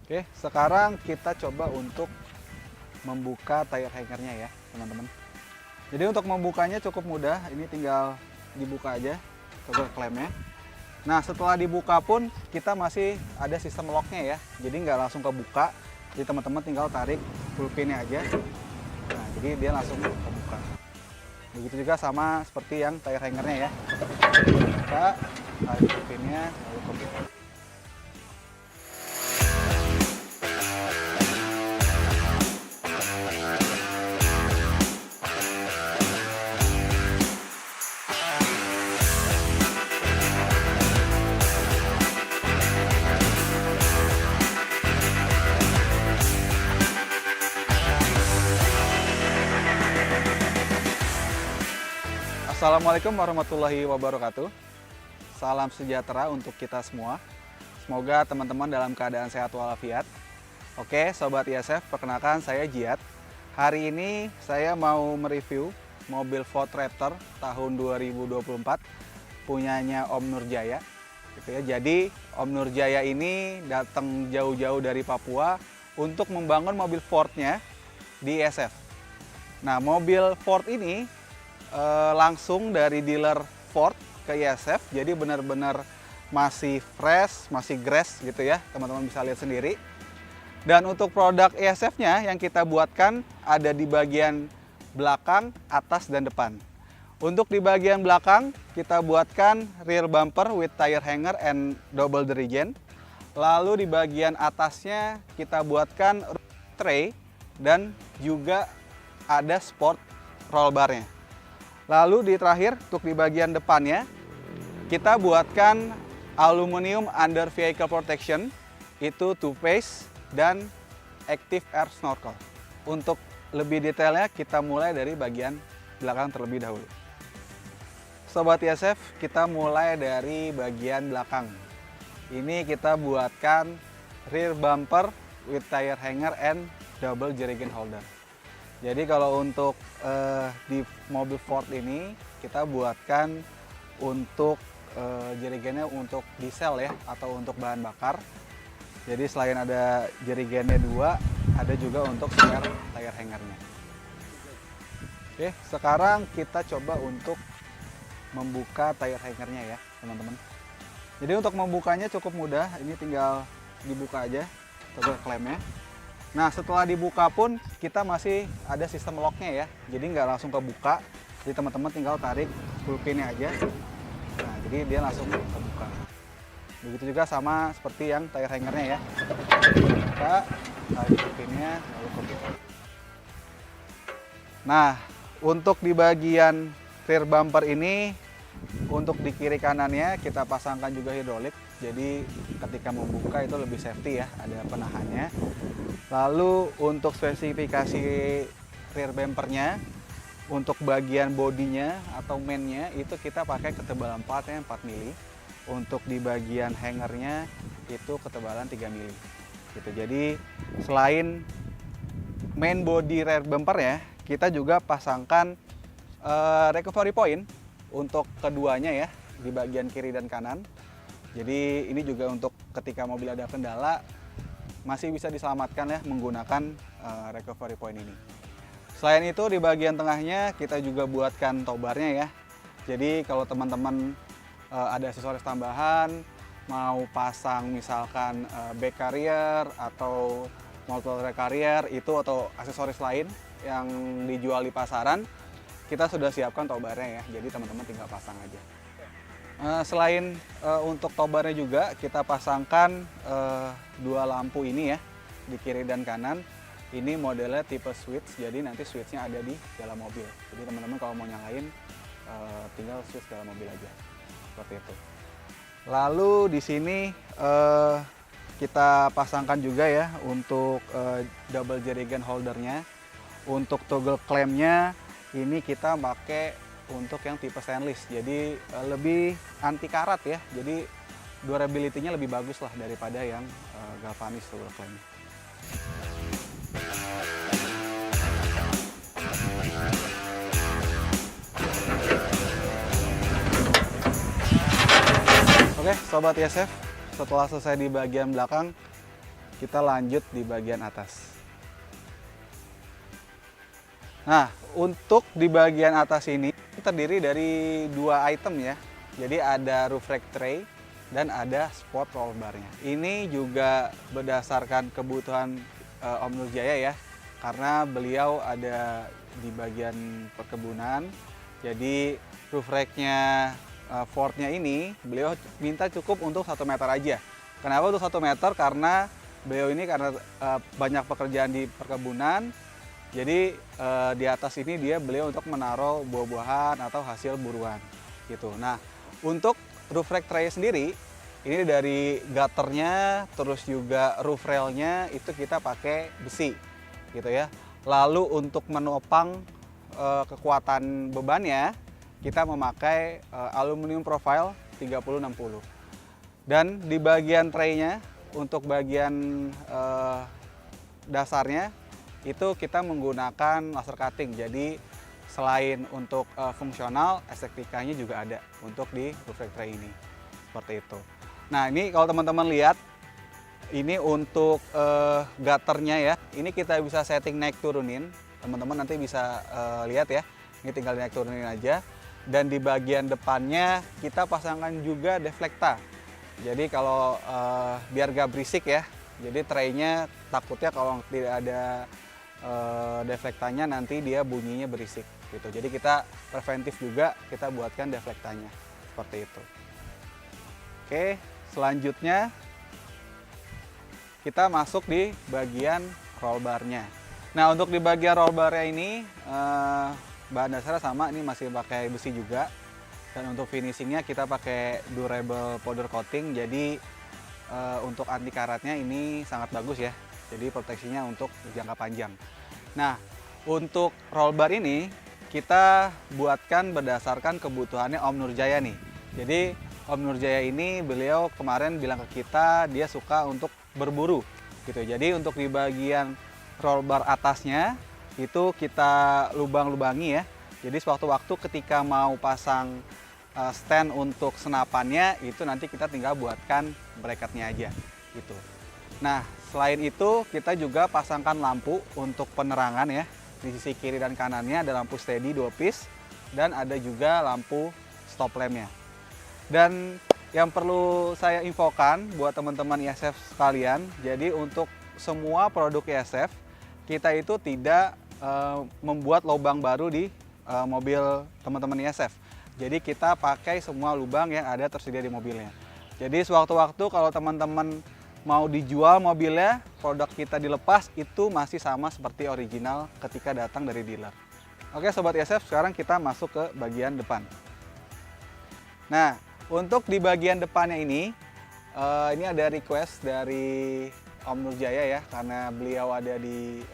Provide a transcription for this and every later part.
Oke, sekarang kita coba untuk membuka tire hangernya ya, teman-teman. Jadi untuk membukanya cukup mudah, ini tinggal dibuka aja toggle klemnya. Nah, setelah dibuka pun kita masih ada sistem locknya ya, jadi nggak langsung kebuka. Jadi teman-teman tinggal tarik full pinnya aja. Nah, jadi dia langsung kebuka. Begitu juga sama seperti yang tire hangernya ya. Buka, tarik full pinnya, lalu kebuka. Assalamualaikum warahmatullahi wabarakatuh. Salam sejahtera untuk kita semua. Semoga teman-teman dalam keadaan sehat walafiat. Oke, Sobat ISF, perkenalkan saya Jiat. Hari ini saya mau mereview mobil Ford Raptor tahun 2024 punyanya Om Nurjaya. Gitu ya. Jadi Om Nurjaya ini datang jauh-jauh dari Papua untuk membangun mobil Fordnya di ISF. Nah, mobil Ford ini langsung dari dealer Ford ke ISF, jadi benar-benar masih fresh, masih grass gitu ya, teman-teman bisa lihat sendiri. Dan untuk produk ISF-nya yang kita buatkan ada di bagian belakang, atas, dan depan. Untuk di bagian belakang kita buatkan rear bumper with tire hanger and double dirigen. Lalu di bagian atasnya kita buatkan tray dan juga ada sport roll barnya. Lalu di terakhir untuk di bagian depannya kita buatkan aluminium under vehicle protection, itu two phase dan active air snorkel. Untuk lebih detailnya kita mulai dari bagian belakang terlebih dahulu. Sobat ISF, kita mulai dari bagian belakang. Ini kita buatkan rear bumper with tire hanger and double jerigen holder. Jadi kalau untuk di mobil Ford ini kita buatkan untuk jerigennya untuk diesel ya, atau untuk bahan bakar. Jadi selain ada jerigennya dua, ada juga untuk spare tire hangernya. Oke, sekarang kita coba untuk membuka tire hangernya ya, teman-teman. Jadi untuk membukanya cukup mudah, ini tinggal dibuka aja toggle klemnya. Nah, setelah dibuka pun kita masih ada sistem locknya ya, jadi nggak langsung kebuka. Jadi teman-teman tinggal tarik full pinnya aja. Nah, jadi dia langsung kebuka. Begitu juga sama seperti yang tire hangernya ya. Buka, tarik full pinnya, lalu kebuka. Nah, untuk di bagian rear bumper ini, untuk di kiri kanannya kita pasangkan juga hidrolik. Jadi ketika membuka itu lebih safety ya, ada penahannya. Lalu untuk spesifikasi rear bumpernya, untuk bagian bodinya atau mainnya itu kita pakai ketebalan platnya 4 mili. Untuk di bagian hangernya itu ketebalan 3 mili. Gitu. Jadi selain main body rear bumper ya, kita juga pasangkan recovery point untuk keduanya ya, di bagian kiri dan kanan. Jadi ini juga untuk ketika mobil ada kendala masih bisa diselamatkan ya menggunakan recovery point ini. Selain itu di bagian tengahnya kita juga buatkan tow barnya ya. Jadi kalau teman-teman ada aksesoris tambahan, mau pasang misalkan back carrier atau motor carrier itu atau aksesoris lain yang dijual di pasaran, kita sudah siapkan tow barnya ya. Jadi teman-teman tinggal pasang aja. Selain untuk tow barnya juga kita pasangkan dua lampu ini ya di kiri dan kanan. Ini modelnya tipe switch, jadi nanti switchnya ada di dalam mobil. Jadi teman-teman kalau mau nyalain tinggal switch dalam mobil aja, seperti itu. Lalu di sini kita pasangkan juga ya untuk double jerigen holdernya. Untuk toggle clamp-nya ini kita pakai untuk yang tipe stainless, jadi lebih anti karat ya, jadi durability-nya lebih bagus lah daripada yang galvanis toggle clamp-nya. Oke, Sobat ISF, setelah selesai di bagian belakang, kita lanjut di bagian atas. Nah, untuk di bagian atas ini terdiri dari dua item ya. Jadi ada roof rack tray dan ada sport roll barnya. Ini juga berdasarkan kebutuhan Om Nurjaya ya, karena beliau ada di bagian perkebunan. Jadi roof racknya Fordnya ini beliau minta cukup untuk 1 meter aja. Kenapa untuk 1 meter? Karena beliau ini banyak pekerjaan di perkebunan. Jadi di atas ini beliau untuk menaruh buah-buahan atau hasil buruan gitu. Nah, untuk roof rack tray sendiri ini dari gutternya terus juga roof railnya itu kita pakai besi gitu ya. Lalu untuk menopang kekuatan bebannya kita memakai aluminium profile 3060. Dan di bagian traynya untuk bagian dasarnya itu kita menggunakan laser cutting. Jadi selain untuk fungsional, estetikanya juga ada untuk di roof rack tray ini. Seperti itu. Nah, ini kalau teman-teman lihat, ini untuk gutternya ya. Ini kita bisa setting naik turunin. Teman-teman nanti bisa lihat ya. Ini tinggal naik turunin aja. Dan di bagian depannya kita pasangkan juga deflecta. Jadi kalau biar gak berisik ya. Jadi traynya takutnya kalau tidak ada deflektanya nanti dia bunyinya berisik gitu. Jadi kita preventif juga kita buatkan deflektanya seperti itu. Oke, selanjutnya kita masuk di bagian roll barnya. Nah, untuk di bagian roll barnya ini bahan dasarnya sama, ini masih pakai besi juga. Dan untuk finishingnya kita pakai durable powder coating. Jadi untuk anti karatnya ini sangat bagus ya. Jadi proteksinya untuk jangka panjang. Nah, untuk roll bar ini kita buatkan berdasarkan kebutuhannya Om Nurjaya nih. Jadi Om Nurjaya ini beliau kemarin bilang ke kita dia suka untuk berburu gitu. Jadi untuk di bagian roll bar atasnya itu kita lubang-lubangi ya. Jadi sewaktu-waktu ketika mau pasang stand untuk senapannya itu nanti kita tinggal buatkan bracketnya aja gitu. Nah, selain itu kita juga pasangkan lampu untuk penerangan ya. Di sisi kiri dan kanannya ada lampu steady 2 piece dan ada juga lampu stop lampnya. Dan yang perlu saya infokan buat teman-teman ISF sekalian, jadi untuk semua produk ISF kita itu tidak membuat lubang baru di mobil teman-teman ISF. Jadi kita pakai semua lubang yang ada tersedia di mobilnya. Jadi sewaktu-waktu kalau teman-teman mau dijual mobilnya, produk kita dilepas, itu masih sama seperti original ketika datang dari dealer. Oke Sobat ISF, sekarang kita masuk ke bagian depan. Nah, untuk di bagian depannya ini ada request dari Om Nurjaya ya, karena beliau ada di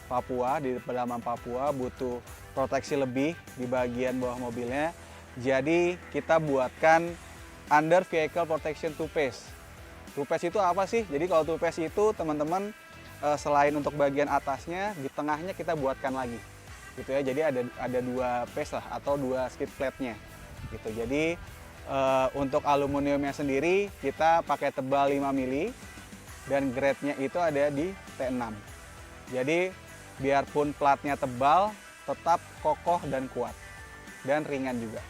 Papua, di pedalaman Papua, butuh proteksi lebih di bagian bawah mobilnya. Jadi kita buatkan under vehicle protection two-piece. Two-piece itu apa sih? Jadi kalau two-piece itu teman-teman selain untuk bagian atasnya, di tengahnya kita buatkan lagi. Gitu ya. Jadi ada 2 piece lah atau 2 skid plate-nya. Gitu. Jadi untuk aluminiumnya sendiri kita pakai tebal 5 mili dan grade-nya itu ada di T6. Jadi biarpun platnya tebal, tetap kokoh dan kuat dan ringan juga.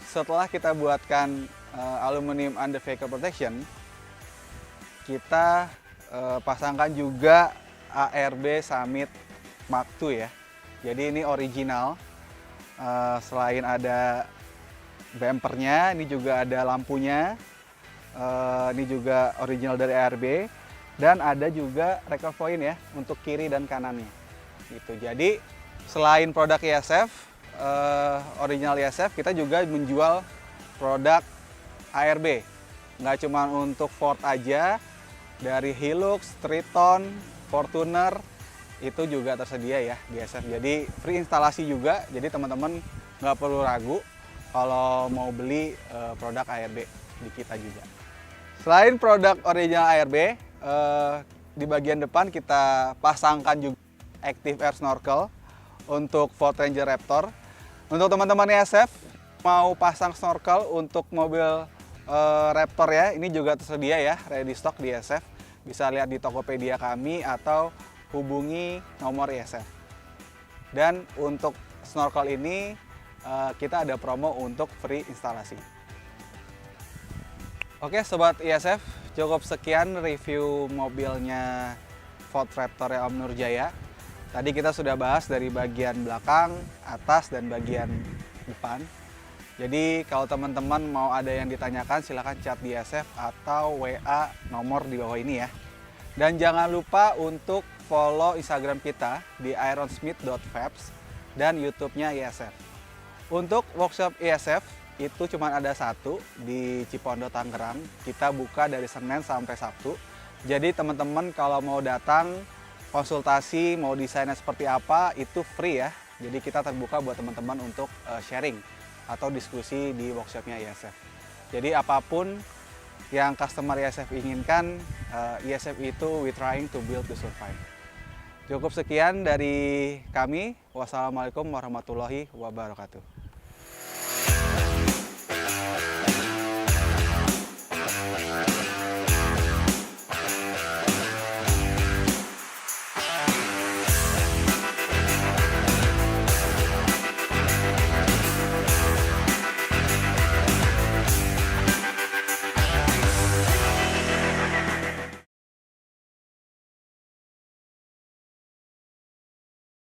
Setelah kita buatkan aluminium under vehicle protection, kita pasangkan juga ARB Summit Mark II ya. Jadi ini original. Selain ada bumpernya, ini juga ada lampunya. Ini juga original dari ARB. Dan ada juga record point ya untuk kiri dan kanannya. Gitu. Jadi selain produk ISF, original ISF, kita juga menjual produk ARB. Nggak cuma untuk Ford aja, dari Hilux, Triton, Fortuner, itu juga tersedia ya di ISF. Jadi free instalasi juga, jadi teman-teman nggak perlu ragu kalau mau beli produk ARB di kita juga. Selain produk original ARB, di bagian depan kita pasangkan juga Active Air Snorkel untuk Ford Ranger Raptor. Untuk teman-teman ISF mau pasang snorkel untuk mobil Raptor ya, ini juga tersedia ya, ready stock di ISF. bisa lihat di Tokopedia kami atau hubungi nomor ISF. Dan untuk snorkel ini kita ada promo untuk free instalasi. Oke Sobat ISF, cukup sekian review mobilnya Ford Raptor ya Om Nurjaya. Tadi kita sudah bahas dari bagian belakang, atas, dan bagian depan. Jadi kalau teman-teman mau ada yang ditanyakan silahkan chat di ISF atau WA nomor di bawah ini ya. Dan jangan lupa untuk follow Instagram kita di ironsmith.vapes dan YouTube-nya ISF. Untuk workshop ISF itu cuma ada satu di Cipondo, Tangerang. Kita buka dari Senin sampai Sabtu. Jadi teman-teman kalau mau datang konsultasi, mau desainnya seperti apa, itu free ya. Jadi kita terbuka buat teman-teman untuk sharing atau diskusi di workshopnya ISF. Jadi apapun yang customer ISF inginkan, ISF itu we trying to build to survive. Cukup sekian dari kami. Wassalamualaikum warahmatullahi wabarakatuh.